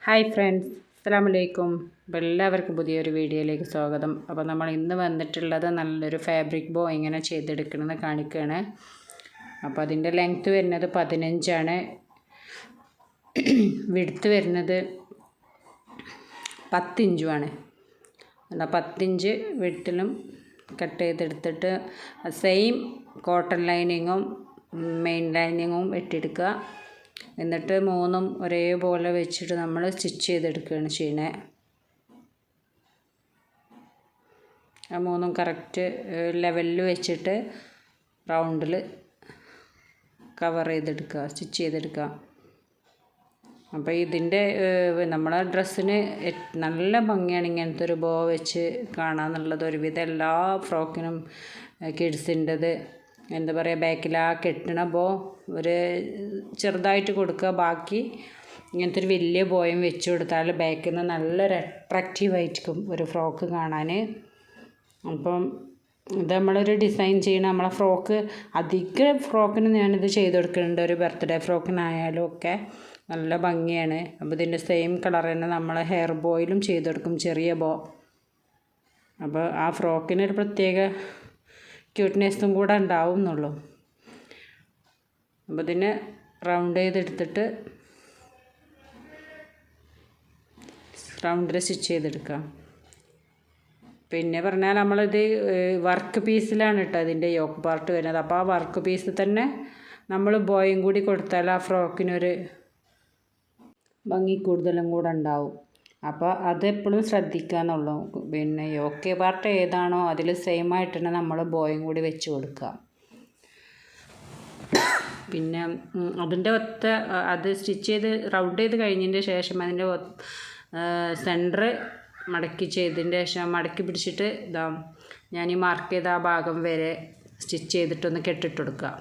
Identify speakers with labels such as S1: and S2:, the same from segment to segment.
S1: Hi friends, അസ്സലാമു അലൈക്കും. അപ്പോൾ എല്ലാവർക്കും പുതിയൊരു വീഡിയോയിലേക്ക് സ്വാഗതം. അപ്പോൾ നമ്മൾ ഇന്ന് വന്നിട്ടുള്ളത് നല്ലൊരു ഫാബ്രിക് ബോ എങ്ങനെ ചെയ്തെടുക്കണമെന്ന് കാണിക്കുകയാണ്. അപ്പോൾ അതിൻ്റെ ലെങ്ത്ത് വരുന്നത് 15 ആണ്, വിഡ്ത്ത് വരുന്നത് 10 ഇഞ്ചുമാണ്. 10 ഇഞ്ച് വിഡ്ത്തിലും കട്ട് ചെയ്തെടുത്തിട്ട് സെയിം കോട്ടൺ ലൈനിങ്ങും മെയിൻ ലൈനിങ്ങും വെട്ടിയെടുക്കുക. എന്നിട്ട് മൂന്നും ഒരേപോലെ വെച്ചിട്ട് നമ്മൾ സ്റ്റിച്ച് ചെയ്തെടുക്കുകയാണ് ചെയ്യുന്നത്. ആ മൂന്നും കറക്റ്റ് ലെവലിൽ വെച്ചിട്ട് റൗണ്ടിൽ കവർ ചെയ്തെടുക്കുക, സ്റ്റിച്ച് ചെയ്തെടുക്കുക. അപ്പോൾ ഇതിൻ്റെ നമ്മളെ ഡ്രസ്സിന് നല്ല ഭംഗിയാണ് ഇങ്ങനത്തെ ഒരു ബോ വെച്ച് കാണാമെന്നുള്ളത്. ഒരുവിധം എല്ലാ ഫ്രോക്കിനും കിഡ്സിൻ്റെത് എന്താ പറയുക, ബാക്കിൽ ആ കെട്ടണ ബോ ഒരു ചെറുതായിട്ട് കൊടുക്കുക, ബാക്കി ഇങ്ങനത്തെ ഒരു വലിയ ബോയും വെച്ച് കൊടുത്താൽ ബാക്കിൽ നിന്ന് നല്ലൊരു അട്രാക്റ്റീവായിരിക്കും ഒരു ഫ്രോക്ക് കാണാൻ. അപ്പം ഇത് നമ്മളൊരു ഡിസൈൻ ചെയ്യണം. നമ്മളെ ഫ്രോക്ക് അധിക ഫ്രോക്കിന് ഞാനിത് ചെയ്ത് കൊടുക്കുന്നുണ്ട്. ഒരു ബർത്ത്ഡേ ഫ്രോക്കിനായാലും ഒക്കെ നല്ല ഭംഗിയാണ്. അപ്പോൾ ഇതിൻ്റെ സെയിം കളർ തന്നെ നമ്മൾ ഹെയർ ബോയിലും ചെയ്ത് കൊടുക്കും, ചെറിയ ബോ. അപ്പോൾ ആ ഫ്രോക്കിനൊരു പ്രത്യേക ക്യൂട്ട്നെസ്സും കൂടെ ഉണ്ടാവും എന്നുള്ളൂ. അപ്പോൾ ഇതിനെ റൗണ്ട് ചെയ്തെടുത്തിട്ട് റൗണ്ടിൽ സ്റ്റിച്ച് ചെയ്തെടുക്കാം. പിന്നെ പറഞ്ഞാൽ നമ്മളിത് വർക്ക് പീസിലാണ് കേട്ടോ ഇതിൻ്റെ യോക്ക് പാർട്ട് വരുന്നത്. അപ്പോൾ ആ വർക്ക് പീസിൽ തന്നെ നമ്മൾ ബോയും കൂടി കൊടുത്താൽ ആ ഫ്രോക്കിനൊരു ഭംഗി കൂടുതലും കൂടെ ഉണ്ടാവും. അപ്പോൾ അതെപ്പോഴും ശ്രദ്ധിക്കുക എന്നുള്ളൂ. പിന്നെ യോക്ക് പാർട്ട് ഏതാണോ അതിൽ സെയിം ആയിട്ട് തന്നെ നമ്മൾ ബോയും കൂടി വെച്ച് കൊടുക്കുക. പിന്നെ അതിൻ്റെ അത് സ്റ്റിച്ച് ചെയ്ത് റൗണ്ട് ചെയ്ത് കഴിഞ്ഞതിൻ്റെ ശേഷം അതിൻ്റെ സെൻറ്റർ മടക്കി ചെയ്തതിൻ്റെ ശേഷം മടക്കി പിടിച്ചിട്ട് ഞാൻ ഈ മാർക്ക് ചെയ്ത ആ ഭാഗം വരെ സ്റ്റിച്ച് ചെയ്തിട്ടൊന്ന് കെട്ടിട്ട് കൊടുക്കുക.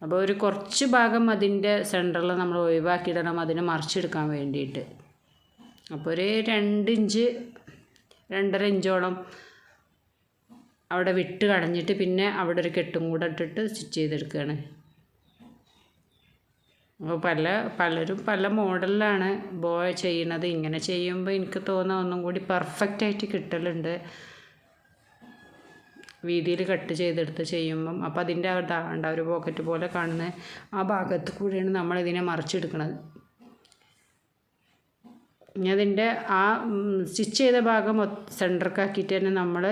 S1: അപ്പോൾ ഒരു കുറച്ച് ഭാഗം അതിൻ്റെ സെൻറ്ററിൽ നമ്മൾ ഒഴിവാക്കിയിടണം, അതിനെ മറിച്ചെടുക്കാൻ വേണ്ടിയിട്ട്. അപ്പോൾ ഒരു 2 ഇഞ്ച് 2.5 ഇഞ്ചോളം അവിടെ വിട്ട് കടഞ്ഞിട്ട് പിന്നെ അവിടെ ഒരു കെട്ടും കൂടെ ഇട്ടിട്ട് സ്റ്റിച്ച് ചെയ്തെടുക്കുകയാണ്. അപ്പോൾ പലരും പല മോഡലിലാണ് ബോ ചെയ്യണത്. ഇങ്ങനെ ചെയ്യുമ്പോൾ എനിക്ക് തോന്നുന്ന ഒന്നും കൂടി പെർഫെക്റ്റായിട്ട് കിട്ടലുണ്ട്, വീതിയിൽ കട്ട് ചെയ്തെടുത്ത് ചെയ്യുമ്പം. അപ്പോൾ അതിൻ്റെ ഒരു പോക്കറ്റ് പോലെ കാണുന്ന ആ ഭാഗത്ത് കൂടിയാണ് നമ്മളിതിനെ മറിച്ചെടുക്കുന്നത്. ഇനി അതിൻ്റെ ആ സ്റ്റിച്ച് ചെയ്ത ഭാഗം സെൻറ്ററിലാക്കിയിട്ട് തന്നെ നമ്മൾ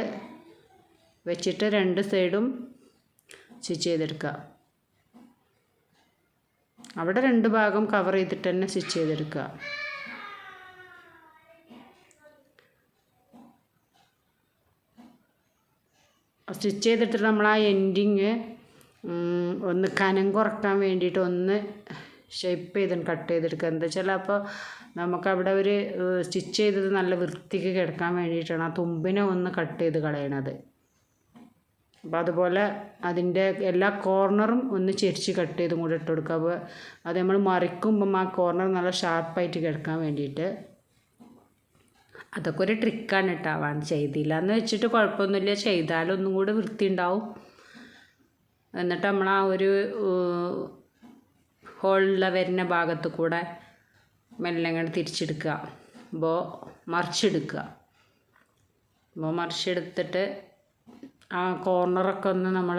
S1: വെച്ചിട്ട് 2 സൈഡും സ്റ്റിച്ച് ചെയ്തെടുക്കുക. അവിടെ 2 ഭാഗം കവർ ചെയ്തിട്ട് തന്നെ സ്റ്റിച്ച് ചെയ്തെടുക്കുക. സ്റ്റിച്ച് ചെയ്തിട്ട് നമ്മൾ ആ എൻഡിങ് ഒന്ന് കനം കുറക്കാൻ വേണ്ടിയിട്ട് ഒന്ന് ഷേപ്പ് ചെയ്ത് കട്ട് ചെയ്തെടുക്കുക. എന്താ വെച്ചാൽ അപ്പോൾ നമുക്കവിടെ ഒരു സ്റ്റിച്ച് ചെയ്തത് നല്ല വൃത്തിക്ക് കിടക്കാൻ വേണ്ടിയിട്ടാണ് ആ തുമ്പിനെ ഒന്ന് കട്ട് ചെയ്ത് കളയണത്. അപ്പോൾ അതുപോലെ അതിൻ്റെ എല്ലാ കോർണറും ഒന്ന് ചെരിച്ച് കട്ട് ചെയ്തും കൂടെ ഇട്ട് കൊടുക്കുക. അപ്പോൾ അത് നമ്മൾ മറിക്കുമ്പം ആ കോർണർ നല്ല ഷാർപ്പായിട്ട് കിടക്കാൻ വേണ്ടിയിട്ട്. അതൊക്കെ ഒരു ട്രിക്കാണ് കേട്ടോ. ചെയ്തില്ല എന്ന് വെച്ചിട്ട് കുഴപ്പമൊന്നുമില്ല, ചെയ്താലൊന്നും കൂടെ വൃത്തി ഉണ്ടാവും. എന്നിട്ട് നമ്മൾ ആ ഒരു ഹോളിൽ വരുന്ന ഭാഗത്ത് കൂടെ മെല്ലെ അങ്ങോട്ട് തിരിച്ചെടുക്കുക, ബോ മറിച്ചെടുക്കുക. ബോ മറിച്ചെടുത്തിട്ട് ആ കോർണറൊക്കെ ഒന്ന് നമ്മൾ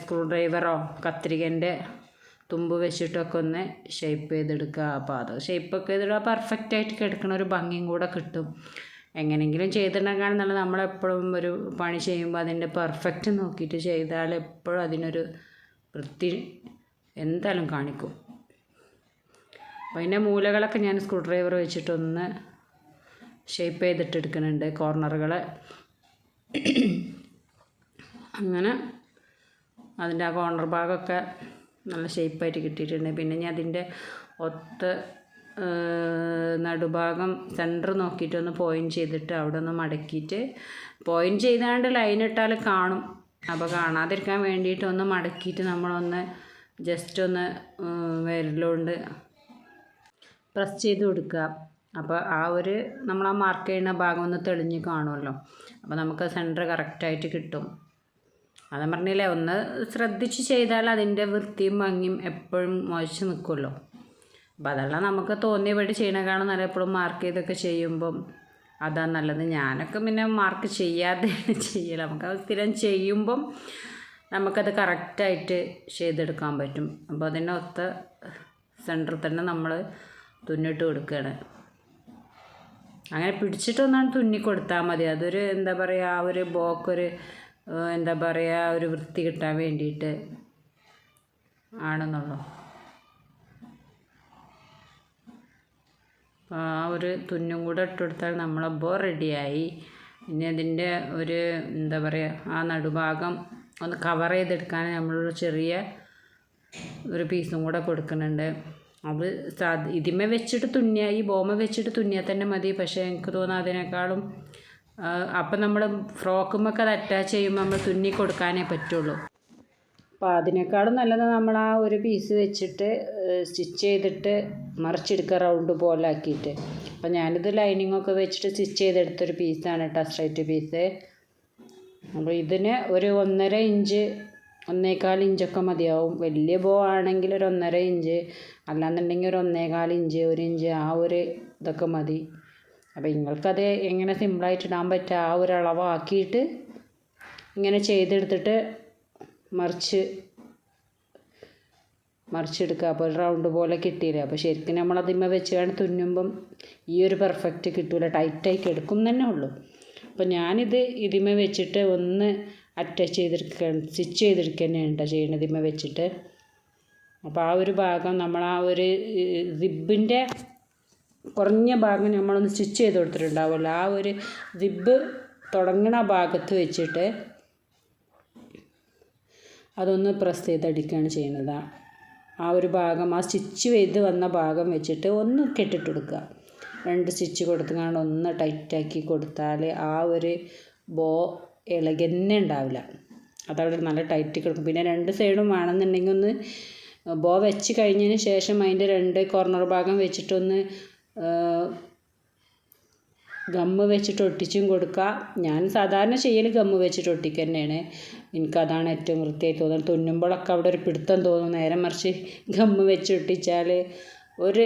S1: സ്ക്രൂ ഡ്രൈവറോ കത്രികൻ്റെ തുമ്പ് വെച്ചിട്ടൊക്കെ ഒന്ന് ഷേപ്പ് ചെയ്തെടുക്കുക. അപ്പോൾ അത് ഷേപ്പൊക്കെ ചെയ്തിട്ട് പെർഫെക്റ്റായിട്ട് കിടക്കണ ഒരു ഭംഗിയും കൂടെ കിട്ടും. എങ്ങനെയെങ്കിലും ചെയ്തിട്ടുണ്ടെങ്കിൽ നല്ല നമ്മളെപ്പോഴും ഒരു പണി ചെയ്യുമ്പോൾ അതിൻ്റെ പെർഫെക്റ്റ് നോക്കിയിട്ട് ചെയ്താൽ എപ്പോഴും അതിനൊരു വൃത്തി എന്തായാലും കാണിക്കും. അപ്പോൾ അതിൻ്റെ മൂലകളൊക്കെ ഞാൻ സ്ക്രൂ ഡ്രൈവർ വെച്ചിട്ടൊന്ന് ഷേപ്പ് ചെയ്തിട്ട് എടുക്കുന്നുണ്ട്, കോർണറുകൾ. അങ്ങനെ അതിൻ്റെ ആ കോർണർ ഭാഗമൊക്കെ നല്ല ഷേപ്പായിട്ട് കിട്ടിയിട്ടുണ്ട്. പിന്നെ ഞാൻ അതിൻ്റെ നടുഭാഗം സെൻറ്റർ നോക്കിയിട്ടൊന്ന് പോയിൻറ്റ് ചെയ്തിട്ട് അവിടെ ഒന്ന് മടക്കിയിട്ട് പോയിൻറ്റ് ചെയ്താണ്ട് ലൈൻ ഇട്ടാൽ കാണും. അപ്പോൾ കാണാതിരിക്കാൻ വേണ്ടിയിട്ട് ഒന്ന് മടക്കിയിട്ട് നമ്മളൊന്ന് ജസ്റ്റ് ഒന്ന് വിരലുകൊണ്ട് പ്രസ് ചെയ്ത് കൊടുക്കുക. അപ്പോൾ ആ ഒരു നമ്മൾ ആ മാർക്ക് ചെയ്യുന്ന ഭാഗം ഒന്ന് തെളിഞ്ഞ് കാണുമല്ലോ. അപ്പോൾ നമുക്ക് സെൻറ്റർ കറക്റ്റായിട്ട് കിട്ടും. അത് പറഞ്ഞില്ലേ, ഒന്ന് ശ്രദ്ധിച്ച് ചെയ്താൽ അതിൻ്റെ വൃത്തിയും ഭംഗിയും എപ്പോഴും മോശം നിൽക്കുമല്ലോ. അപ്പം അതെല്ലാം നമുക്ക് തോന്നിയപടി ചെയ്യണേക്കാളും നല്ല എപ്പോഴും മാർക്ക് ചെയ്തൊക്കെ ചെയ്യുമ്പം അതാണ് നല്ലത്. ഞാനൊക്കെ പിന്നെ മാർക്ക് ചെയ്യാതെ ചെയ്യല. നമുക്കത് സ്ഥിരം ചെയ്യുമ്പം നമുക്കത് കറക്റ്റായിട്ട് ചെയ്തെടുക്കാൻ പറ്റും. അപ്പോൾ അതിനൊത്ത സെൻറ്ററിൽ തന്നെ നമ്മൾ തുന്നിട്ട് കൊടുക്കുകയാണ്. അങ്ങനെ പിടിച്ചിട്ടൊന്നാണ് തുന്നി കൊടുത്താൽ മതി. അതൊരു എന്താ പറയുക, ആ ഒരു ബോക്കൊരു എന്താ പറയുക, ഒരു വൃത്തി കിട്ടാൻ വേണ്ടിയിട്ട് ആണെന്നുള്ളൂ. ആ ഒരു തുന്നും കൂടെ ഇട്ട് കൊടുത്താൽ നമ്മളെ ബോ റെഡിയായി. ഇനി അതിൻ്റെ ഒരു എന്താ പറയുക, ആ നടുഭാഗം ഒന്ന് കവർ ചെയ്തെടുക്കാൻ നമ്മളൊരു ചെറിയ ഒരു പീസും കൂടെ കൊടുക്കുന്നുണ്ട്. അത് ഇതിമേ വെച്ചിട്ട് തുന്നിയാൽ, ഈ ബോമ വെച്ചിട്ട് തുന്നിയാൽ തന്നെ മതി. പക്ഷേ എനിക്ക് തോന്നുന്നു അതിനേക്കാളും അപ്പം നമ്മൾ ഫ്രോക്കുമൊക്കെ അത് അറ്റാച്ച് ചെയ്യുമ്പോൾ നമ്മൾ തുന്നി കൊടുക്കാനേ പറ്റുള്ളൂ. അപ്പോൾ അതിനേക്കാളും നല്ലത് നമ്മൾ ആ ഒരു പീസ് വെച്ചിട്ട് സ്റ്റിച്ച് ചെയ്തിട്ട് മറിച്ചെടുക്കുക, റൗണ്ട് പോലെ ആക്കിയിട്ട്. അപ്പോൾ ഞാനിത് ലൈനിങ്ങൊക്കെ വെച്ചിട്ട് സ്റ്റിച്ച് ചെയ്തെടുത്തൊരു പീസാണ് കേട്ടോ, സ്ട്രൈറ്റ് പീസ്. അപ്പോൾ ഇതിന് ഒരു 1.5 ഇഞ്ച് 1.25 ഇഞ്ചൊക്കെ മതിയാവും. വലിയ ബോ ആണെങ്കിൽ ഒരു 1.5 ഇഞ്ച്, അല്ലാന്നുണ്ടെങ്കിൽ ഒരു 1.25 ഇഞ്ച് 1 ഇഞ്ച് ആ ഒരു ഇതൊക്കെ മതി. അപ്പോൾ നിങ്ങൾക്കത് എങ്ങനെ സിമ്പിളായിട്ട് ഇടാൻ പറ്റുക ആ ഒരു അളവാക്കിയിട്ട് ഇങ്ങനെ ചെയ്തെടുത്തിട്ട് മറിച്ചെടുക്കുക. അപ്പോൾ ഒരു റൗണ്ട് പോലെ കിട്ടിയില്ലേ. അപ്പോൾ ശരിക്കും നമ്മളതിന്മേൽ വെച്ചാണ് തുന്നുമ്പം ഈ ഒരു പെർഫെക്റ്റ് കിട്ടില്ല, ടൈറ്റായി കിടക്കും തന്നെ ഉള്ളൂ. അപ്പോൾ ഞാനിത് ഇതിന്മേൽ വെച്ചിട്ട് ഒന്ന് അറ്റാച്ച് ചെയ്തെടുക്കുക, സ്റ്റിച്ച് ചെയ്തെടുക്കുക തന്നെയാണ് കേട്ടോ ചെയ്യണത് ഇതിന്മേൽ വെച്ചിട്ട്. അപ്പോൾ ആ ഒരു ഭാഗം നമ്മൾ ആ ഒരു സിബിൻ്റെ കുറഞ്ഞ ഭാഗം നമ്മളൊന്ന് സ്റ്റിച്ച് ചെയ്ത് കൊടുത്തിട്ടുണ്ടാവുമല്ലോ, ആ ഒരു സിബ് തുടങ്ങണ ഭാഗത്ത് വെച്ചിട്ട് അതൊന്ന് പ്രസ് ചെയ്തടിക്കുകയാണ് ചെയ്യുന്നത്. ആ ഒരു ഭാഗം, ആ സ്റ്റിച്ച് ചെയ്ത് വന്ന ഭാഗം വെച്ചിട്ട് ഒന്ന് കെട്ടിട്ട് കൊടുക്കുക. 2 സ്റ്റിച്ച് കൊടുത്തുകൊണ്ട് ഒന്ന് ടൈറ്റാക്കി കൊടുത്താൽ ആ ഒരു ബോ ഇളകന്നെ ഉണ്ടാവില്ല. അതവിടെ നല്ല ടൈറ്റ് കിടക്കും. പിന്നെ 2 സൈഡും വേണമെന്നുണ്ടെങ്കിൽ ഒന്ന് ബോ വെച്ച് കഴിഞ്ഞതിന് ശേഷം അതിൻ്റെ 2 കോർണർ ഭാഗം വെച്ചിട്ടൊന്ന് ഗമ്മ് വെച്ചിട്ട് ഒട്ടിച്ചും കൊടുക്കുക. ഞാൻ സാധാരണ ചെയ്യൽ ഗമ്മ് വെച്ചിട്ട് ഒട്ടിക്കുക തന്നെയാണ്. എനിക്കതാണ് ഏറ്റവും വൃത്തിയായി തോന്നുന്നത്. തുന്നുമ്പോഴൊക്കെ അവിടെ ഒരു പിടുത്തം തോന്നും. നേരെ മറിച്ച് ഗമ്മ് വെച്ച് ഒട്ടിച്ചാൽ ഒരു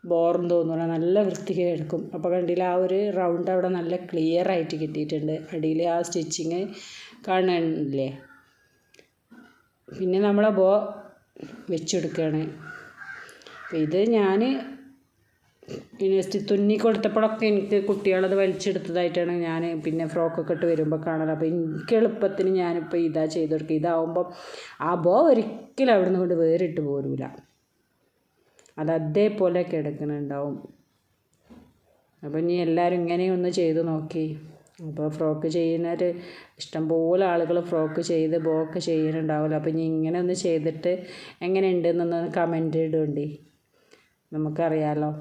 S1: ബോറും തോന്നില്ല, നല്ല വൃത്തിക്ക് എടുക്കും. അപ്പോൾ കണ്ടില്ല, ആ ഒരു റൗണ്ട് അവിടെ നല്ല ക്ലിയർ ആയിട്ട് കിട്ടിയിട്ടുണ്ട്. അടിയിൽ ആ സ്റ്റിച്ചിങ് കാണുന്നില്ലേ. പിന്നെ നമ്മളെ ബോ വെച്ചെടുക്കുകയാണ്. അപ്പോൾ ഇത് ഞാൻ തുന്നി കൊടുത്തപ്പോഴൊക്കെ എനിക്ക് കുട്ടികളത് വലിച്ചെടുത്തതായിട്ടാണ് ഞാൻ പിന്നെ ഫ്രോക്കൊക്കെ ഇട്ട് വരുമ്പോൾ കാണാറ്. അപ്പോൾ എനിക്ക് എളുപ്പത്തിന് ഞാനിപ്പോൾ ഇതാ ചെയ്ത് കൊടുക്കുക. ഇതാവുമ്പം ആ ബോ ഒരിക്കലും അവിടെ നിന്ന് കൊണ്ട് വേറിട്ട് പോരില്ല, അത് അതേപോലെ കിടക്കുന്നുണ്ടാവും. അപ്പോൾ ഇനി എല്ലാവരും ഇങ്ങനെയൊന്ന് ചെയ്ത് നോക്കി. അപ്പോൾ ഫ്രോക്ക് ചെയ്യുന്നവർ ഇഷ്ടംപോലെ ആളുകൾ ഫ്രോക്ക് ചെയ്ത് ബോ ഒക്കെ ചെയ്യുന്നുണ്ടാവില്ല. അപ്പോൾ ഇനി ഇങ്ങനെ ഒന്ന് ചെയ്തിട്ട് എങ്ങനെ ഉണ്ടെന്നൊന്ന് കമൻറ്റ് ഇടുന്നുണ്ട്, നമുക്കറിയാമല്ലോ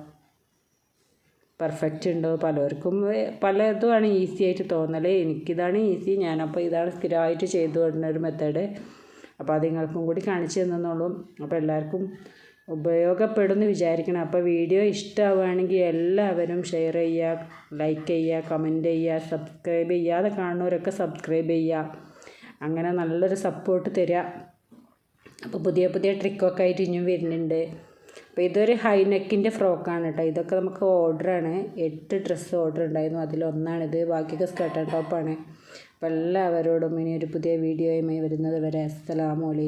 S1: പെർഫെക്റ്റ് ഉണ്ടോ. പലർക്കും പലതുമാണ് ഈസി ആയിട്ട് തോന്നൽ. എനിക്കിതാണ് ഈസി, ഞാനപ്പോൾ ഇതാണ് സ്ഥിരമായിട്ട് ചെയ്തു വരുന്ന ഒരു മെത്തേഡ്. അപ്പോൾ അത് നിങ്ങൾക്കും കൂടി കാണിച്ചു തന്നുള്ളൂ. അപ്പോൾ എല്ലാവർക്കും ഉപയോഗപ്പെടുമെന്ന് വിചാരിക്കണം. അപ്പോൾ വീഡിയോ ഇഷ്ടമാവുകയാണെങ്കിൽ എല്ലാവരും ഷെയർ ചെയ്യുക, ലൈക്ക് ചെയ്യുക, കമൻറ്റ് ചെയ്യുക, സബ്സ്ക്രൈബ് ചെയ്യാതെ കാണുന്നവരൊക്കെ സബ്സ്ക്രൈബ് ചെയ്യുക. അങ്ങനെ നല്ലൊരു സപ്പോർട്ട് തരിക. അപ്പോൾ പുതിയ പുതിയ ട്രിക്കൊക്കെ ആയിട്ട് ഇനിയും വരുന്നുണ്ട്. അപ്പോൾ ഇതൊരു ഹൈ നെക്കിൻ്റെ ഫ്രോക്കാണ് കേട്ടോ. ഇതൊക്കെ നമുക്ക് ഓർഡറാണ്. 8 ഡ്രസ്സ് ഓർഡർ ഉണ്ടായിരുന്നു, അതിലൊന്നാണിത്. ബാക്കിയൊക്കെ സ്കർട്ട് ആൻഡ് ടോപ്പാണ്. അപ്പോൾ എല്ലാവരോടും ഇനി ഒരു പുതിയ വീഡിയോയുമായി വരുന്നത് വരെ അസ്സലാമു അലൈക്കും.